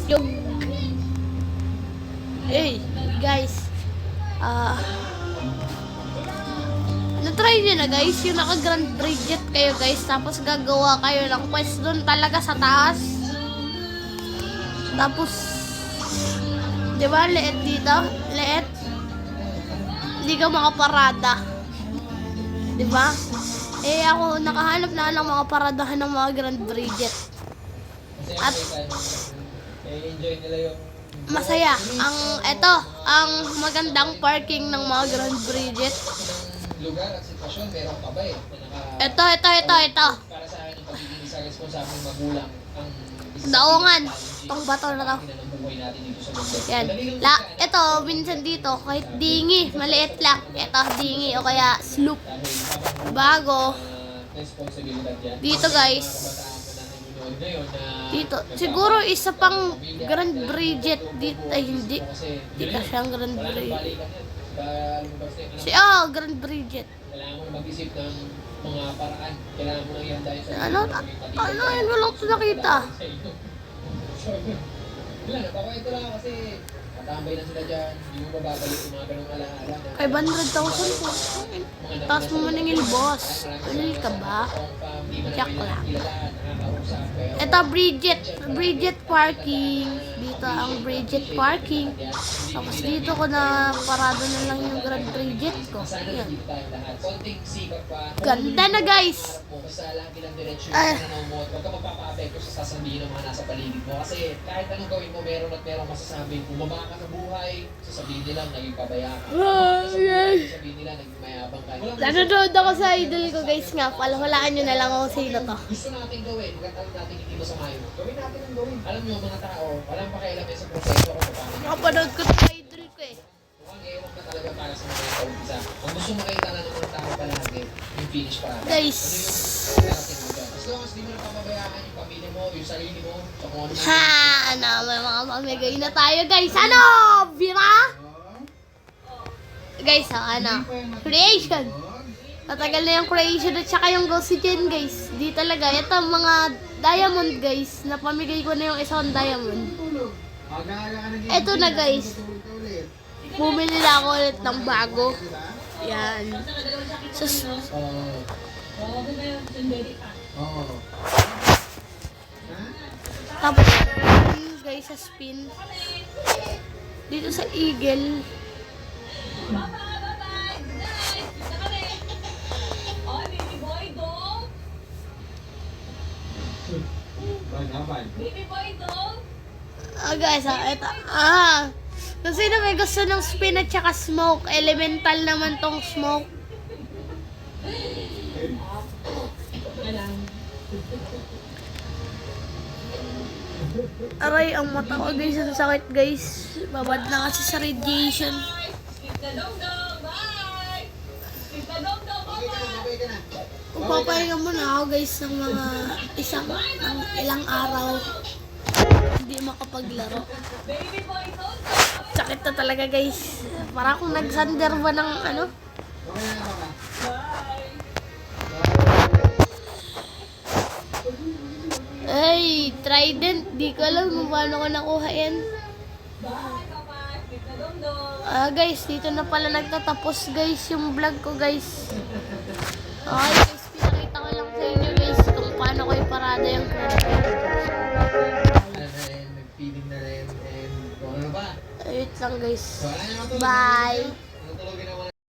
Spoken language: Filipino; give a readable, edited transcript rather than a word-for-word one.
Yung... Hey, guys. Na-try nyo na guys, yung naka-Grand Bridget kayo guys, tapos gagawa kayo ng quest doon talaga sa taas. Tapos, di ba, leet dito? Leet. Hindi ka makaparada. Di ba? Eh, ako nakahanap na ng mga paradahan ng mga Grand Bridget. At, enjoy nila yung masaya. Ang magandang parking ng mga Grand Bridget. lugar at sitwasyon, meron pa ba eh? Ito. Para sa akin, ang pagiging isang responsabling magulang ang Daungan. Itong bato na to. ng buhay natin dito sa mundo. Yan. Ito, minsan dito, kahit dingi, maliit lang. Ito, dingi o kaya sloop. Bago. Responsibilidad yan. Dito guys. Dito. Siguro isa pang Grand Bridget dito. Ay, hindi. Hindi kasi ang Grand Bridget. Grand Bridget. Kailangan mo mag-isip ng mga paraan. Kailangan mo nang ihanda sa Ano, yun walang ito nakita. Wala, napakwento lang kasi matambay na sila dyan. Hindi mo bababalik yung mga ganong alaala. 500,000 po. Tapos mo maningil, boss. Ulil ka ba? Check lang. Ito, Bridget Parking. Dito ang Bridget Parking. Tapos dito ko na parado na lang yung Grand Bridget ko. Ayan. Ganda na guys. Basta lang ilang diretsyon yung pananaw mo at huwag ka magpapa-apekto sa sasabihin ng mga nasa paligid mo. Kasi kahit anong gawin mo, meron at merong masasabi. Bumaba ka sa buhay, sasabihin nila naging pabaya ka. Sasabihin nila naging mayabang ka. Nanonood ako sa idol ko guys nga. Palawalaan nyo na lang ako sino to. Gusto natin gawin, magandang natin hindi masamahin mo. Gawin natin ang gawin. Alam nyo, mga tao, walang pakialam sa proseso kung paano. Nakapanood ko sa idol ko eh. Mukhang ewan ka talaga para sa mga ikaw isa. Ang gusto makita na ng mga tao palagi, yung finish para. Guys. As long as di mo napapabayaan yung pamilya mo, yung sarili mo, sa kung ano mo. Ha! Ano, may mga pamigay na tayo guys. Ano? Bira? Guys, creation. Matagal na yung creation at saka yung Ghost Gen guys. Di talaga. Ito mga diamond guys. Napamigay ko na yung isang diamond. Ito na guys. Bumili na ako ulit ng bago. Yan. Tapos guys sa spin. Dito sa Eagle. Guys, ito. Kung sino may gusto ng spin at saka smoke, elemental naman tong smoke. Aray, ang mata ko guys, ang sakit guys. Babad na kasi sa radiation. Papahinga muna ako guys ng mga ilang araw. Hindi makapaglaro. Sakit na talaga guys. Para akong nag-sander ba ng ano? Ay, Trident. Di ko alam kung paano ko nakuha yan. Guys, dito na pala nagtatapos guys yung vlog ko guys. Okay guys, pinakita ko lang sa inyo guys kung paano ko iparada yung Nag-feeling na rin, and ano ba? Wait lang guys. So, alam niyo matulog. Bye! Natulogin naman